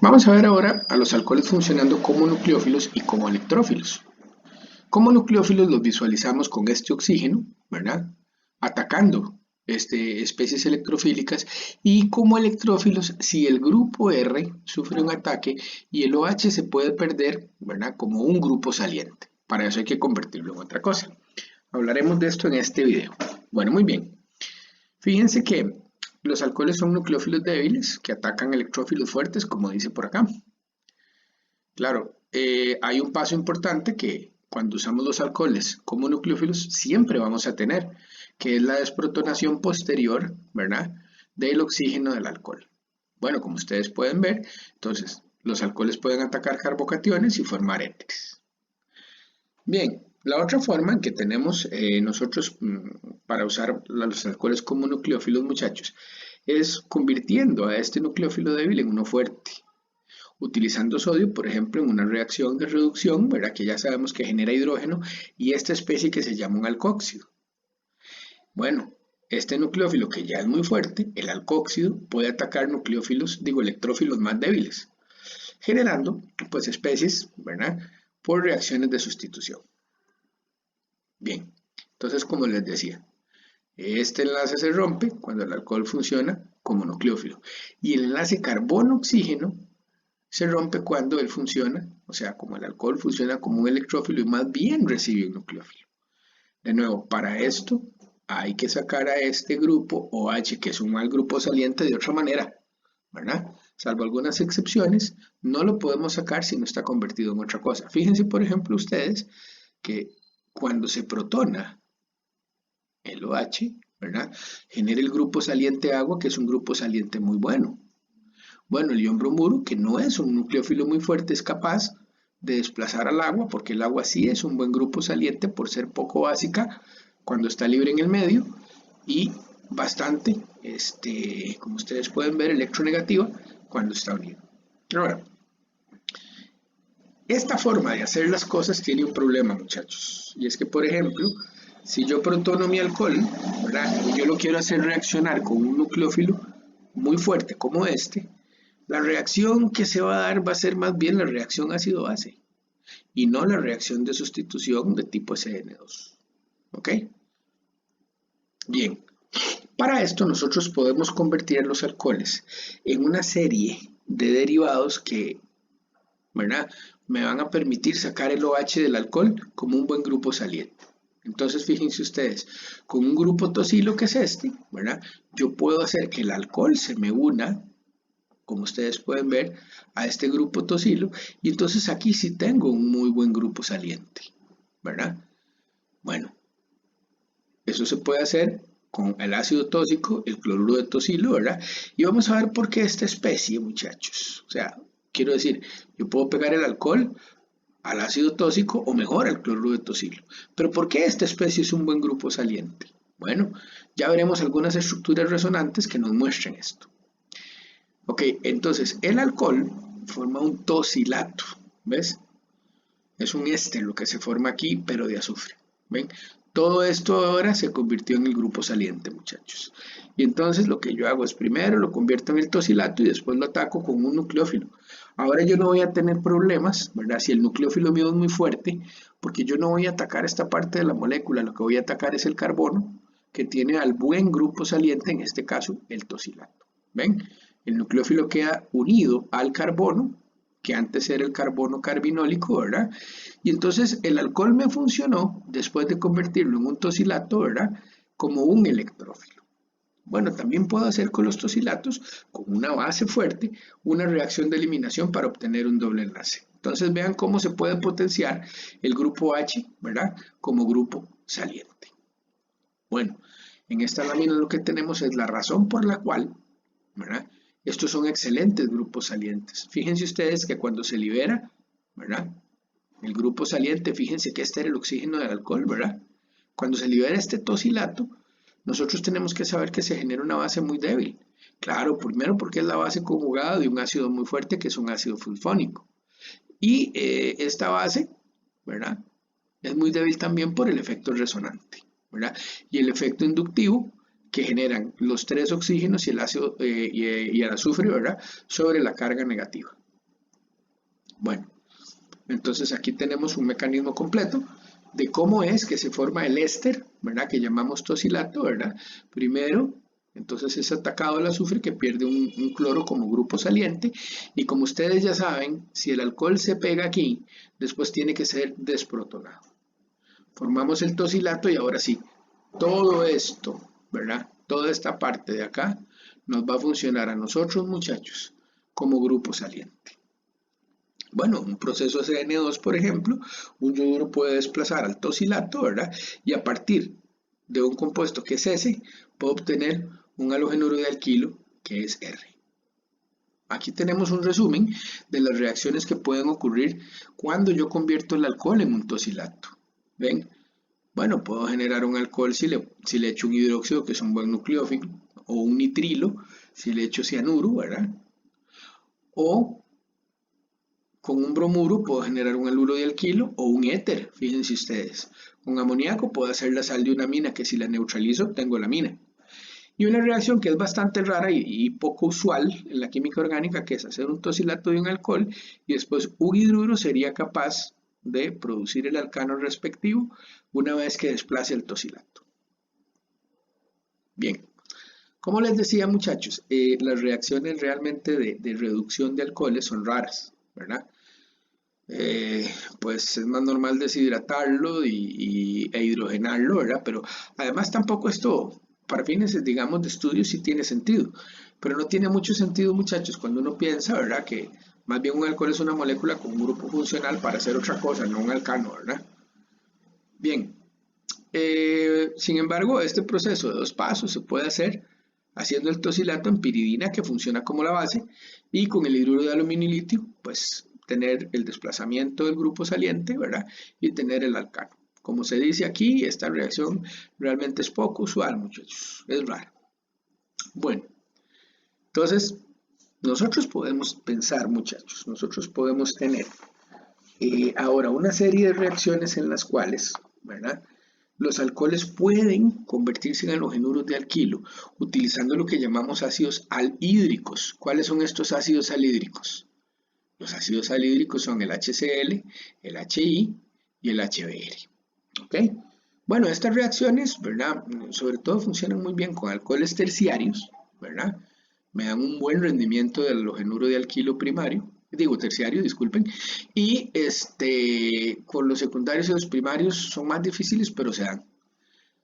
Vamos a ver ahora a los alcoholes funcionando como nucleófilos y como electrófilos. Como nucleófilos los visualizamos con este oxígeno, ¿verdad? Atacando especies electrofílicas, y como electrófilos, si el grupo R sufre un ataque y el OH se puede perder, ¿verdad? Como un grupo saliente. Para eso hay que convertirlo en otra cosa. Hablaremos de esto en este video. Bueno, muy bien. Fíjense que los alcoholes son nucleófilos débiles que atacan electrófilos fuertes, como dice por acá. Claro, hay un paso importante que cuando usamos los alcoholes como nucleófilos siempre vamos a tener, que es la desprotonación posterior, ¿verdad?, del oxígeno del alcohol. Bueno, como ustedes pueden ver, entonces los alcoholes pueden atacar carbocationes y formar éteres. Bien, la otra forma en que tenemos nosotros para usar los alcoholes como nucleófilos, muchachos, es convirtiendo a este nucleófilo débil en uno fuerte, utilizando sodio, por ejemplo, en una reacción de reducción, ¿verdad?, que ya sabemos que genera hidrógeno y esta especie que se llama un alcóxido. Bueno, este nucleófilo que ya es muy fuerte, el alcóxido, puede atacar electrófilos más débiles, generando pues especies, ¿verdad?, por reacciones de sustitución. Bien, entonces como les decía, este enlace se rompe cuando el alcohol funciona como nucleófilo y el enlace carbono-oxígeno se rompe cuando él funciona, o sea, como el alcohol funciona como un electrófilo y más bien recibe un nucleófilo. De nuevo, para esto hay que sacar a este grupo OH, que es un mal grupo saliente, de otra manera, ¿verdad? Salvo algunas excepciones, no lo podemos sacar si no está convertido en otra cosa. Fíjense, por ejemplo, ustedes que cuando se protona el OH, ¿verdad?, genera el grupo saliente agua, que es un grupo saliente muy bueno. Bueno, el ion bromuro, que no es un nucleófilo muy fuerte, es capaz de desplazar al agua, porque el agua sí es un buen grupo saliente por ser poco básica cuando está libre en el medio y bastante, como ustedes pueden ver, electronegativa cuando está unido. Ahora, esta forma de hacer las cosas tiene un problema, muchachos, y es que, por ejemplo, si yo protono mi alcohol, ¿verdad?, y yo lo quiero hacer reaccionar con un nucleófilo muy fuerte como este, la reacción que se va a dar va a ser más bien la reacción ácido-base y no la reacción de sustitución de tipo SN2. ¿Ok? Bien, para esto nosotros podemos convertir los alcoholes en una serie de derivados que, ¿verdad?, me van a permitir sacar el OH del alcohol como un buen grupo saliente. Entonces, fíjense ustedes, con un grupo tosilo que es este, ¿verdad?, yo puedo hacer que el alcohol se me una, como ustedes pueden ver, a este grupo tosilo, y entonces aquí sí tengo un muy buen grupo saliente, ¿verdad? Bueno, eso se puede hacer con el ácido tóxico, el cloruro de tosilo, ¿verdad? Y vamos a ver por qué esta especie, muchachos. O sea, quiero decir, yo puedo pegar el alcohol al ácido tóxico o mejor al cloruro de tosilo. Pero ¿por qué esta especie es un buen grupo saliente? Bueno, ya veremos algunas estructuras resonantes que nos muestren esto. Ok, entonces el alcohol forma un tosilato, ¿ves? Es un éster lo que se forma aquí, pero de azufre, ¿ven? Todo esto ahora se convirtió en el grupo saliente, muchachos. Y entonces lo que yo hago es primero lo convierto en el tosilato y después lo ataco con un nucleófilo. Ahora yo no voy a tener problemas, ¿verdad?, si el nucleófilo mío es muy fuerte, porque yo no voy a atacar esta parte de la molécula, lo que voy a atacar es el carbono, que tiene al buen grupo saliente, en este caso el tosilato. ¿Ven? El nucleófilo queda unido al carbono, que antes era el carbono carbinólico, ¿verdad? Y entonces el alcohol me funcionó, después de convertirlo en un tosilato, ¿verdad?, como un electrófilo. Bueno, también puedo hacer con los tosilatos, con una base fuerte, una reacción de eliminación para obtener un doble enlace. Entonces vean cómo se puede potenciar el grupo H, ¿verdad?, como grupo saliente. Bueno, en esta lámina lo que tenemos es la razón por la cual, ¿verdad?, estos son excelentes grupos salientes. Fíjense ustedes que cuando se libera, ¿verdad?, el grupo saliente, fíjense que este era el oxígeno del alcohol, ¿verdad? Cuando se libera este tosilato, nosotros tenemos que saber que se genera una base muy débil. Claro, primero porque es la base conjugada de un ácido muy fuerte que es un ácido sulfónico. Y esta base, ¿verdad?, es muy débil también por el efecto resonante, ¿verdad? Y el efecto inductivo que generan los tres oxígenos y el ácido y el azufre, ¿verdad?, sobre la carga negativa. Bueno, entonces aquí tenemos un mecanismo completo de cómo es que se forma el éster, ¿verdad? Que llamamos tosilato, ¿verdad? Primero, entonces es atacado el azufre que pierde un cloro como grupo saliente y como ustedes ya saben, si el alcohol se pega aquí, después tiene que ser desprotonado. Formamos el tosilato y ahora sí, todo esto, ¿verdad? Toda esta parte de acá nos va a funcionar a nosotros, muchachos, como grupo saliente. Bueno, un proceso CN2, por ejemplo, un yoduro puede desplazar al tosilato, ¿verdad? Y a partir de un compuesto que es S, puedo obtener un halogenuro de alquilo que es R. Aquí tenemos un resumen de las reacciones que pueden ocurrir cuando yo convierto el alcohol en un tosilato. ¿Ven? Bueno, puedo generar un alcohol si le echo un hidróxido, que es un buen nucleófilo, o un nitrilo, si le echo cianuro, ¿verdad? O con un bromuro puedo generar un haluro de alquilo o un éter, fíjense ustedes. Con amoníaco puedo hacer la sal de una mina que si la neutralizo obtengo la mina. Y una reacción que es bastante rara y poco usual en la química orgánica, que es hacer un tosilato de un alcohol y después un hidruro sería capaz de producir el alcano respectivo una vez que desplace el tosilato. Bien, como les decía muchachos, las reacciones realmente de reducción de alcoholes son raras, ¿verdad? Pues es más normal deshidratarlo e hidrogenarlo, ¿verdad? Pero además tampoco esto, para fines, digamos, de estudio sí tiene sentido, pero no tiene mucho sentido, muchachos, cuando uno piensa, ¿verdad? Que más bien un alcohol es una molécula con un grupo funcional para hacer otra cosa, no un alcano, ¿verdad? Bien, sin embargo, este proceso de 2 pasos se puede hacer haciendo el tosilato en piridina que funciona como la base y con el hidruro de aluminio y litio, pues tener el desplazamiento del grupo saliente, ¿verdad? Y tener el alcano. Como se dice aquí, esta reacción realmente es poco usual, muchachos, es rara. Bueno, entonces nosotros podemos pensar, muchachos, nosotros podemos tener ahora una serie de reacciones en las cuales, ¿verdad? Los alcoholes pueden convertirse en halogenuros de alquilo utilizando lo que llamamos ácidos alhídricos. ¿Cuáles son estos ácidos alhídricos? Los ácidos alhídricos son el HCl, el HI y el HBr. ¿Ok? Bueno, estas reacciones, ¿verdad? Sobre todo funcionan muy bien con alcoholes terciarios, ¿verdad? Me dan un buen rendimiento del halogenuro de alquilo primario, digo terciario, disculpen, y con los secundarios y los primarios son más difíciles, pero se dan.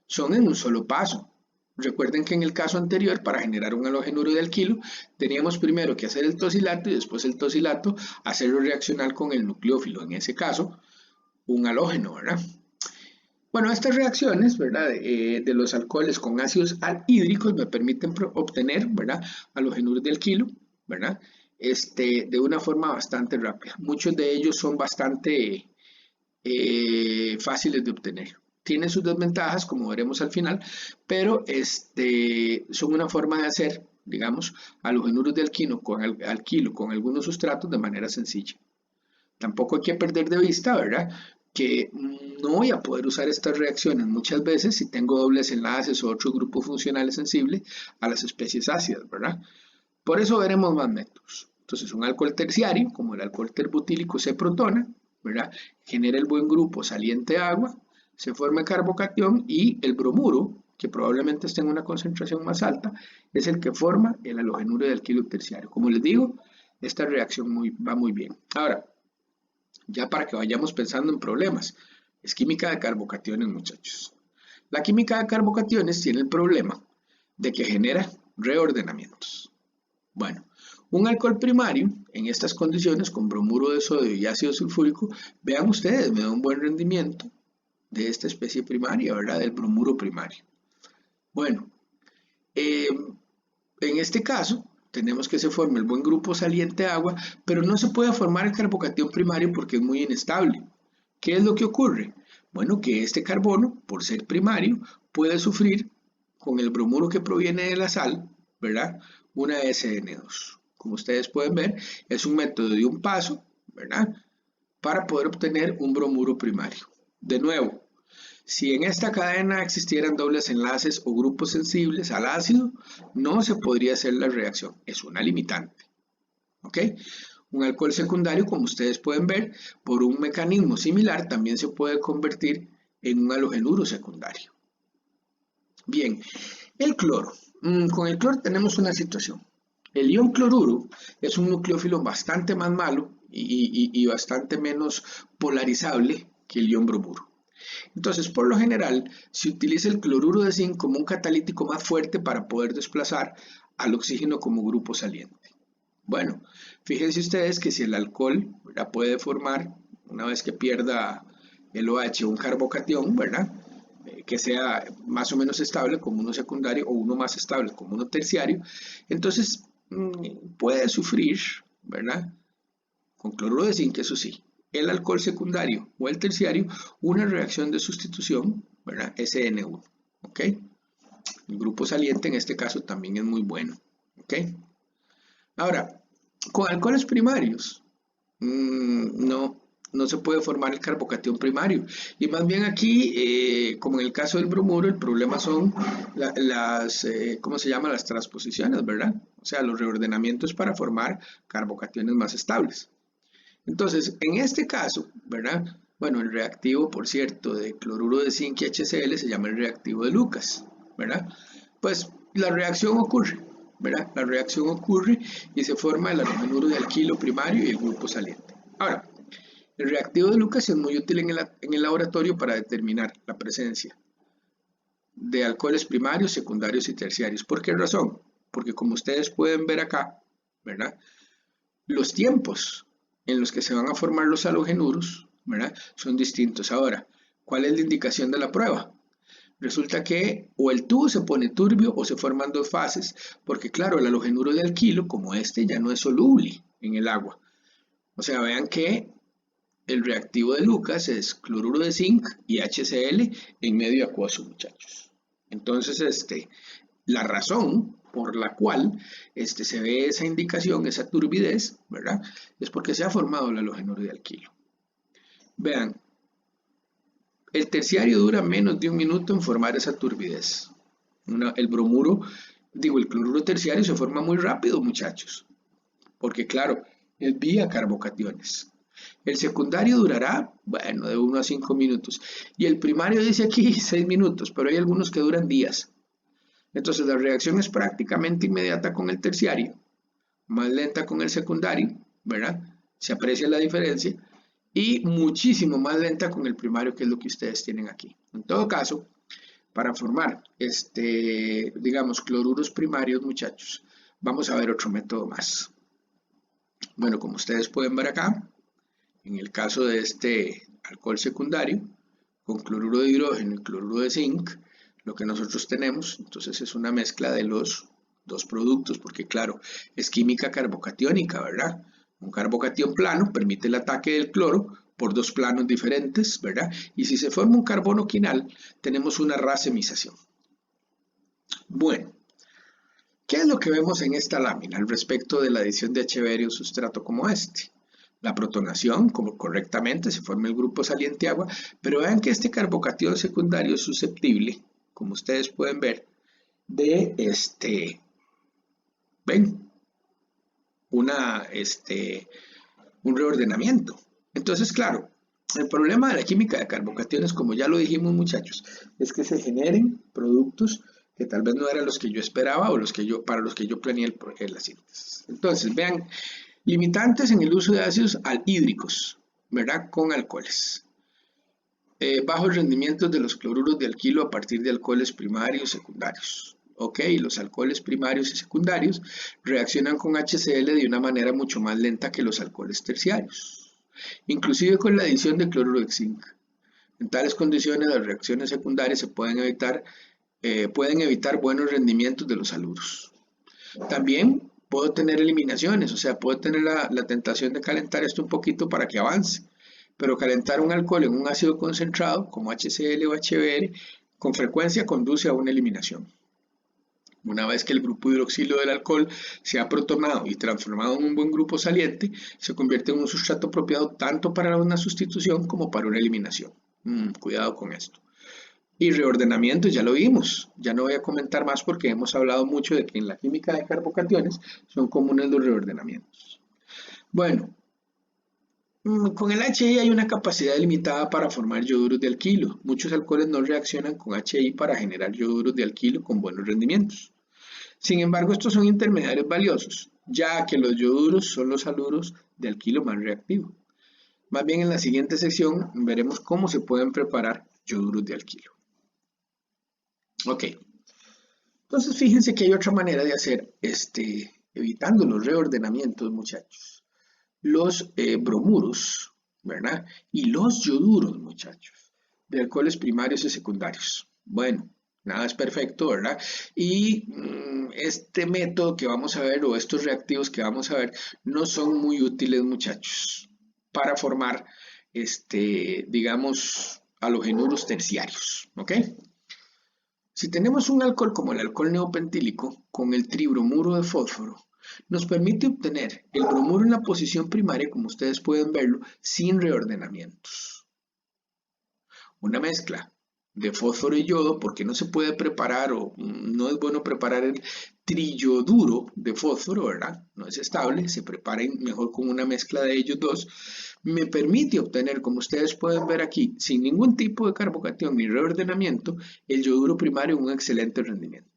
Son en un solo paso. Recuerden que en el caso anterior, para generar un halogenuro de alquilo, teníamos primero que hacer el tosilato y después el tosilato hacerlo reaccionar con el nucleófilo, en ese caso, un halógeno, ¿verdad? Bueno, estas reacciones, ¿verdad? De los alcoholes con ácidos alhídricos me permiten obtener, ¿verdad? Halogenuros de alquilo, ¿verdad? De una forma bastante rápida. Muchos de ellos son bastante fáciles de obtener. Tienen sus desventajas, como veremos al final, pero son una forma de hacer, digamos, halogenuros de alquilo con algunos sustratos de manera sencilla. Tampoco hay que perder de vista, ¿verdad? Que no voy a poder usar estas reacciones muchas veces si tengo dobles enlaces o otros grupos funcionales sensibles a las especies ácidas, ¿verdad? Por eso veremos más métodos. Entonces, un alcohol terciario, como el alcohol terbutílico, se protona, ¿verdad? Genera el buen grupo saliente agua, se forma el carbocatión y el bromuro, que probablemente esté en una concentración más alta, es el que forma el halogenuro de alquilo terciario. Como les digo, esta reacción va muy bien. Ahora, ya para que vayamos pensando en problemas, es química de carbocationes, muchachos. La química de carbocationes tiene el problema de que genera reordenamientos. Bueno, un alcohol primario en estas condiciones con bromuro de sodio y ácido sulfúrico, vean ustedes, me da un buen rendimiento de esta especie primaria, ¿verdad? Del bromuro primario. Bueno, en este caso tenemos que se forme el buen grupo saliente agua, pero no se puede formar el carbocatión primario porque es muy inestable. ¿Qué es lo que ocurre? Bueno, que este carbono, por ser primario, puede sufrir con el bromuro que proviene de la sal, ¿verdad? Una SN2. Como ustedes pueden ver, es un método de un paso, ¿verdad? Para poder obtener un bromuro primario. De nuevo, si en esta cadena existieran dobles enlaces o grupos sensibles al ácido, no se podría hacer la reacción. Es una limitante. ¿Ok? Un alcohol secundario, como ustedes pueden ver, por un mecanismo similar también se puede convertir en un halogenuro secundario. Bien, el cloro. Con el cloro tenemos una situación. El ion cloruro es un nucleófilo bastante más malo y bastante menos polarizable que el ion bromuro. Entonces, por lo general, se utiliza el cloruro de zinc como un catalítico más fuerte para poder desplazar al oxígeno como grupo saliente. Bueno, fíjense ustedes que si el alcohol, ¿verdad?, puede formar, una vez que pierda el OH, un carbocatión, ¿verdad?, que sea más o menos estable como uno secundario o uno más estable como uno terciario, entonces puede sufrir, ¿verdad?, con cloruro de zinc, eso sí, el alcohol secundario o el terciario, una reacción de sustitución, ¿verdad?, SN1, ¿ok? El grupo saliente en este caso también es muy bueno, ¿ok? Ahora, con alcoholes primarios, no se puede formar el carbocatión primario. Y más bien aquí, como en el caso del bromuro, el problema son ¿cómo se llama? Las transposiciones, ¿verdad? O sea, los reordenamientos para formar carbocationes más estables. Entonces, en este caso, ¿verdad? Bueno, el reactivo, por cierto, de cloruro de zinc y HCl se llama el reactivo de Lucas, ¿verdad? Pues la reacción ocurre, ¿verdad? La reacción ocurre y se forma el halogenuro de alquilo primario y el grupo saliente. Ahora, el reactivo de Lucas es muy útil en el laboratorio para determinar la presencia de alcoholes primarios, secundarios y terciarios. ¿Por qué razón? Porque como ustedes pueden ver acá, ¿verdad?, los tiempos en los que se van a formar los halogenuros, ¿verdad?, son distintos. Ahora, ¿cuál es la indicación de la prueba? Resulta que o el tubo se pone turbio o se forman dos fases, porque claro, el halogenuro de alquilo, como este, ya no es soluble en el agua. O sea, vean que el reactivo de Lucas es cloruro de zinc y HCl en medio acuoso, muchachos. Entonces, la razón por la cual se ve esa indicación, esa turbidez, ¿verdad?, es porque se ha formado el halogenuro de alquilo. Vean, el terciario dura menos de un minuto en formar esa turbidez. El cloruro terciario se forma muy rápido, muchachos, porque claro, es vía carbocationes. El secundario durará, bueno, de 1 a 5 minutos. Y el primario dice aquí 6 minutos, pero hay algunos que duran días. Entonces la reacción es prácticamente inmediata con el terciario, más lenta con el secundario, ¿verdad? Se aprecia la diferencia. Y muchísimo más lenta con el primario, que es lo que ustedes tienen aquí. En todo caso, para formar, digamos, cloruros primarios, muchachos, vamos a ver otro método más. Bueno, como ustedes pueden ver acá, en el caso de este alcohol secundario, con cloruro de hidrógeno y cloruro de zinc, lo que nosotros tenemos, entonces, es una mezcla de los dos productos, porque claro, es química carbocatiónica, ¿verdad? Un carbocatión plano permite el ataque del cloro por dos planos diferentes, ¿verdad? Y si se forma un carbono quinal, tenemos una racemización. Bueno, ¿qué es lo que vemos en esta lámina al respecto de la adición de HBr a un sustrato como este? La protonación, como correctamente se forma el grupo saliente agua, pero vean que este carbocatión secundario es susceptible, como ustedes pueden ver, de ven, un reordenamiento. Entonces, claro, el problema de la química de carbocationes, como ya lo dijimos, muchachos, es que se generen productos que tal vez no eran los que yo esperaba o para los que yo planeé la síntesis. Entonces, vean, limitantes en el uso de ácidos alhídricos, ¿verdad?, con alcoholes. Bajos rendimientos de los cloruros de alquilo a partir de alcoholes primarios y secundarios. Ok, los alcoholes primarios y secundarios reaccionan con HCl de una manera mucho más lenta que los alcoholes terciarios, inclusive con la adición de cloruro de zinc. En tales condiciones, las reacciones secundarias pueden evitar buenos rendimientos de los haluros. También puedo tener eliminaciones, o sea, puedo tener la tentación de calentar esto un poquito para que avance, pero calentar un alcohol en un ácido concentrado, como HCl o HBr, con frecuencia conduce a una eliminación. Una vez que el grupo hidroxilo del alcohol se ha protonado y transformado en un buen grupo saliente, se convierte en un sustrato apropiado tanto para una sustitución como para una eliminación. Cuidado con esto. Y reordenamientos, ya lo vimos, ya no voy a comentar más porque hemos hablado mucho de que en la química de carbocationes son comunes los reordenamientos. Bueno, con el HI hay una capacidad limitada para formar ioduros de alquilo. Muchos alcoholes no reaccionan con HI para generar ioduros de alquilo con buenos rendimientos. Sin embargo, estos son intermediarios valiosos, ya que los ioduros son los haluros de alquilo más reactivos. Más bien en la siguiente sección veremos cómo se pueden preparar ioduros de alquilo. Ok, entonces fíjense que hay otra manera de hacer, evitando los reordenamientos, muchachos. Los bromuros, ¿verdad? Y los ioduros, muchachos, de alcoholes primarios y secundarios. Bueno, nada es perfecto, ¿verdad? Y este método que vamos a ver, o estos reactivos que vamos a ver, no son muy útiles, muchachos, para formar, digamos, halogenuros terciarios, ¿ok? Si tenemos un alcohol como el alcohol neopentílico con el tribromuro de fósforo, nos permite obtener el bromuro en la posición primaria, como ustedes pueden verlo, sin reordenamientos. Una mezcla de fósforo y yodo, porque no se puede preparar o no es bueno preparar el triyoduro de fósforo, ¿verdad? No es estable, se prepara mejor con una mezcla de ellos dos. Me permite obtener, como ustedes pueden ver aquí, sin ningún tipo de carbocatión ni reordenamiento, el yoduro primario en un excelente rendimiento.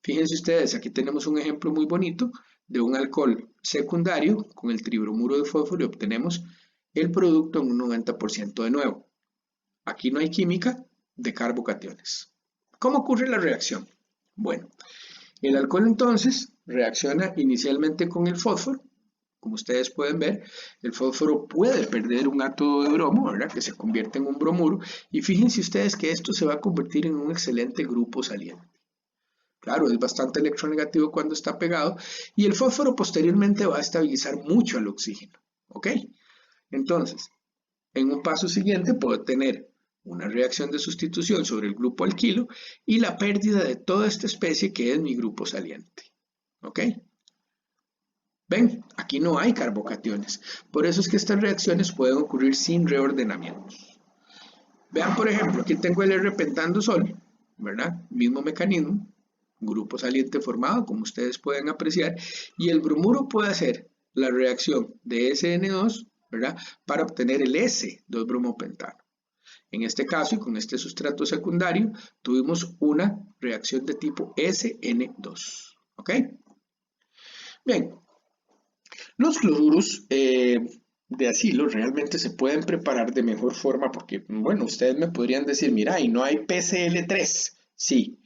Fíjense ustedes, aquí tenemos un ejemplo muy bonito de un alcohol secundario con el tribromuro de fósforo y obtenemos el producto en un 90% de nuevo. Aquí no hay química de carbocationes. ¿Cómo ocurre la reacción? Bueno, el alcohol entonces reacciona inicialmente con el fósforo. Como ustedes pueden ver, el fósforo puede perder un átomo de bromo, ¿verdad? Que se convierte en un bromuro. Y fíjense ustedes que esto se va a convertir en un excelente grupo saliente. Claro, es bastante electronegativo cuando está pegado y el fósforo posteriormente va a estabilizar mucho al oxígeno. ¿Ok? Entonces, en un paso siguiente puedo tener una reacción de sustitución sobre el grupo alquilo y la pérdida de toda esta especie que es mi grupo saliente. ¿Ok? Ven, aquí no hay carbocationes. Por eso es que estas reacciones pueden ocurrir sin reordenamientos. Vean, por ejemplo, aquí tengo el R-pentandosol, ¿verdad? Mismo mecanismo, grupo saliente formado, como ustedes pueden apreciar, y el bromuro puede hacer la reacción de SN2, ¿verdad? Para obtener el S2-bromopentano. En este caso, y con este sustrato secundario, tuvimos una reacción de tipo SN2. ¿Ok? Bien, los cloruros de acilo realmente se pueden preparar de mejor forma porque, bueno, ustedes me podrían decir, mira, y no hay PCl3. Sí,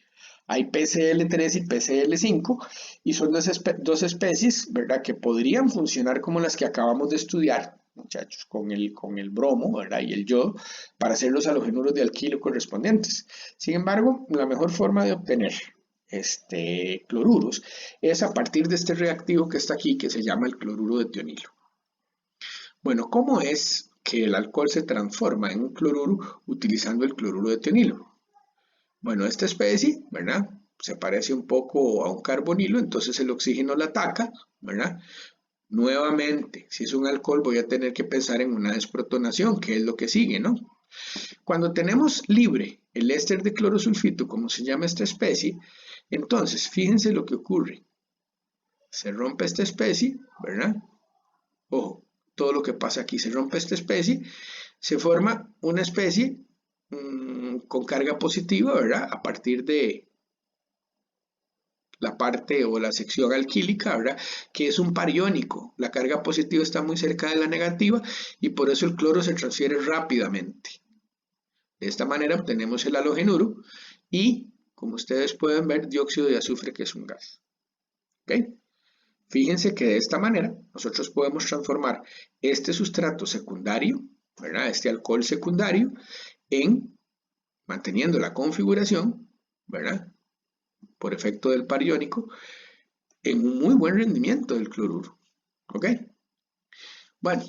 hay PCl3 y PCl5 y son dos especies, ¿verdad? Que podrían funcionar como las que acabamos de estudiar, muchachos, con el bromo, ¿verdad? Y el yodo para hacer los halogenuros de alquilo correspondientes. Sin embargo, la mejor forma de obtener cloruros es a partir de este reactivo que está aquí, que se llama el cloruro de tionilo. Bueno, ¿cómo es que el alcohol se transforma en un cloruro utilizando el cloruro de tionilo? Bueno, esta especie, ¿verdad? Se parece un poco a un carbonilo, entonces el oxígeno la ataca, ¿verdad? Nuevamente, si es un alcohol voy a tener que pensar en una desprotonación, que es lo que sigue, ¿no? Cuando tenemos libre el éster de clorosulfito, como se llama esta especie, entonces fíjense lo que ocurre. Se rompe esta especie, ¿verdad? Ojo, todo lo que pasa aquí, se rompe esta especie, se forma una especie con carga positiva, ¿verdad? A partir de la parte o la sección alquílica, ¿verdad? Que es un par iónico. La carga positiva está muy cerca de la negativa y por eso el cloro se transfiere rápidamente. De esta manera obtenemos el halogenuro y, como ustedes pueden ver, dióxido de azufre, que es un gas. ¿Ok? Fíjense que de esta manera nosotros podemos transformar este sustrato secundario, ¿verdad? Este alcohol secundario, en, manteniendo la configuración, ¿verdad? Por efecto del par iónico, en un muy buen rendimiento del cloruro. ¿Ok? Bueno,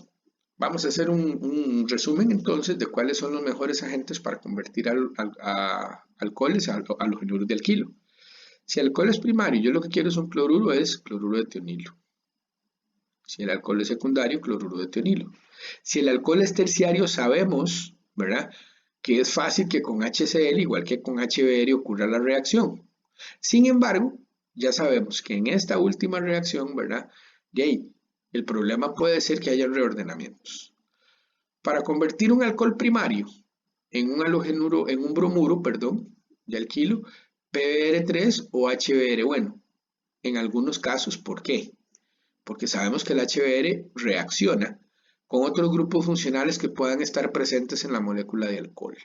vamos a hacer un resumen entonces de cuáles son los mejores agentes para convertir a alcoholes a halogenuros de alquilo. Si el alcohol es primario y yo lo que quiero es un cloruro, es cloruro de tionilo. Si el alcohol es secundario, cloruro de tionilo. Si el alcohol es terciario, sabemos, ¿verdad?, que es fácil que con HCl, igual que con HBr, ocurra la reacción. Sin embargo, ya sabemos que en esta última reacción, ¿verdad?, El problema puede ser que haya reordenamientos. Para convertir un alcohol primario en un halogenuro, en un bromuro, perdón, de alquilo, PBr3 o HBr, bueno, en algunos casos, ¿por qué? Porque sabemos que el HBr reacciona con otros grupos funcionales que puedan estar presentes en la molécula de alcohol.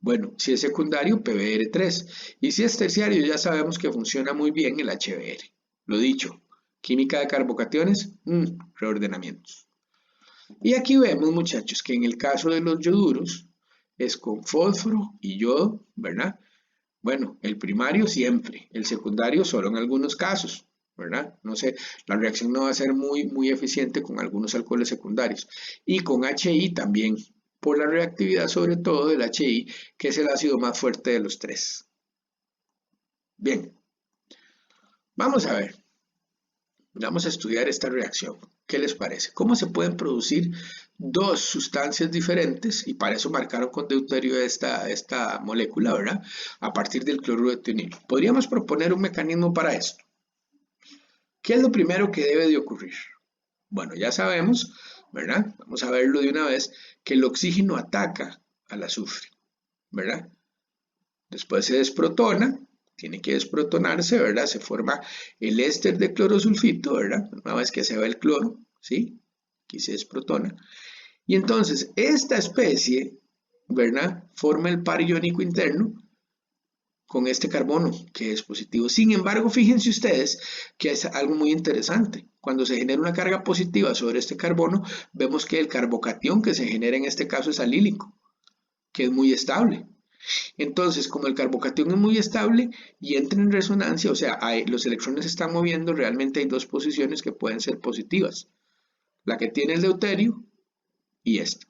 Bueno, si es secundario, PBr3. Y si es terciario, ya sabemos que funciona muy bien el HBr. Lo dicho, química de carbocationes, reordenamientos. Y aquí vemos, muchachos, que en el caso de los yoduros es con fósforo y yodo, ¿verdad? Bueno, el primario siempre, el secundario solo en algunos casos, ¿verdad? No sé, la reacción no va a ser muy eficiente con algunos alcoholes secundarios. Y con HI también, por la reactividad sobre todo del HI, que es el ácido más fuerte de los tres. Bien, vamos a ver. Vamos a estudiar esta reacción. ¿Qué les parece? ¿Cómo se pueden producir dos sustancias diferentes? Y para eso marcaron con deuterio esta molécula, ¿verdad? A partir del cloruro de etionilo. Podríamos proponer un mecanismo para esto. ¿Qué es lo primero que debe de ocurrir? Bueno, ya sabemos, ¿verdad? Vamos a verlo de una vez, que el oxígeno ataca al azufre, ¿verdad? Después se desprotona, tiene que desprotonarse, ¿verdad? Se forma el éster de clorosulfito, ¿verdad? Una vez que se va el cloro, ¿sí? Aquí se desprotona. Y entonces, esta especie, ¿verdad? Forma el par iónico interno con este carbono, que es positivo. Sin embargo, fíjense ustedes que es algo muy interesante. Cuando se genera una carga positiva sobre este carbono, vemos que el carbocatión que se genera en este caso es alílico, que es muy estable. Entonces, como el carbocatión es muy estable y entra en resonancia, o sea, los electrones se están moviendo, realmente hay dos posiciones que pueden ser positivas. La que tiene el deuterio y esta.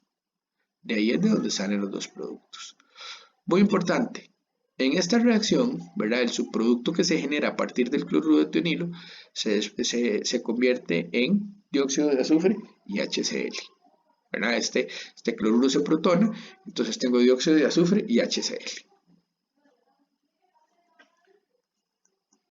De ahí es de donde salen los dos productos. Muy importante, en esta reacción, ¿verdad? El subproducto que se genera a partir del cloruro de etionilo se convierte en dióxido de azufre y HCl. ¿Verdad? Este cloruro se protona, entonces tengo dióxido de azufre y HCl.